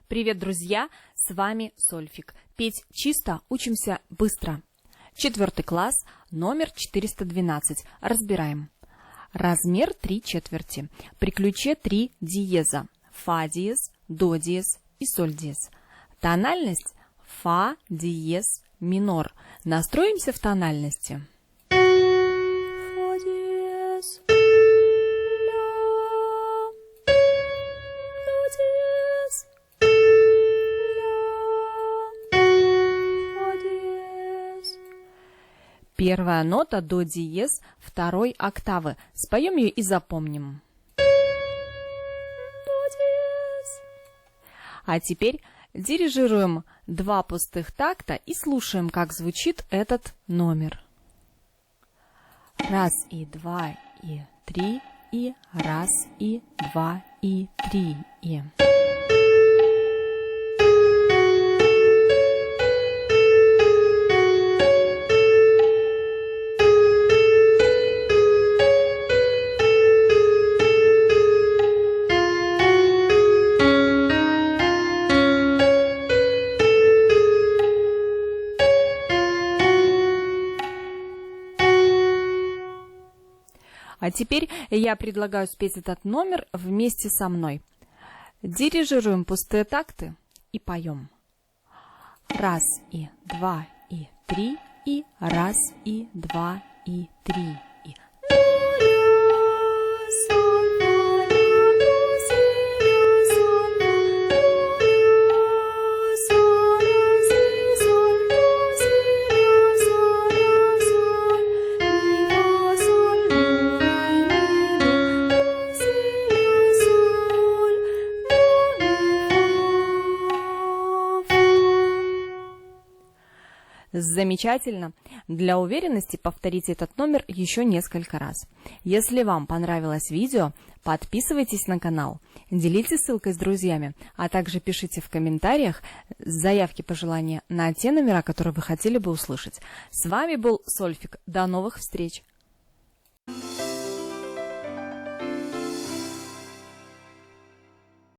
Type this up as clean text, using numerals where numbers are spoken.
Привет, друзья! С вами Сольфик. Петь чисто учимся быстро. 4 класс, номер 412. Разбираем. Размер 3/4. При ключе 3 диеза. Фа диез, до диез и соль диез. Тональность фа диез минор. Настроимся в тональности. Фа диез, ля, до диез, ля, фа диез. Первая нота до диез второй октавы. Споем ее и запомним. А теперь дирижируем 2 пустых такта и слушаем, как звучит этот номер. 1 и 2 и 3 и 1 и 2 и 3 и. А теперь я предлагаю спеть этот номер вместе со мной. Дирижируем пустые такты и поем. 1 и 2 и 3 и 1 и 2 и 3 и. Замечательно! Для уверенности повторите этот номер еще несколько раз. Если вам понравилось видео, подписывайтесь на канал, делитесь ссылкой с друзьями, а также пишите в комментариях заявки, пожелания на те номера, которые вы хотели бы услышать. С вами был Сольфик. До новых встреч!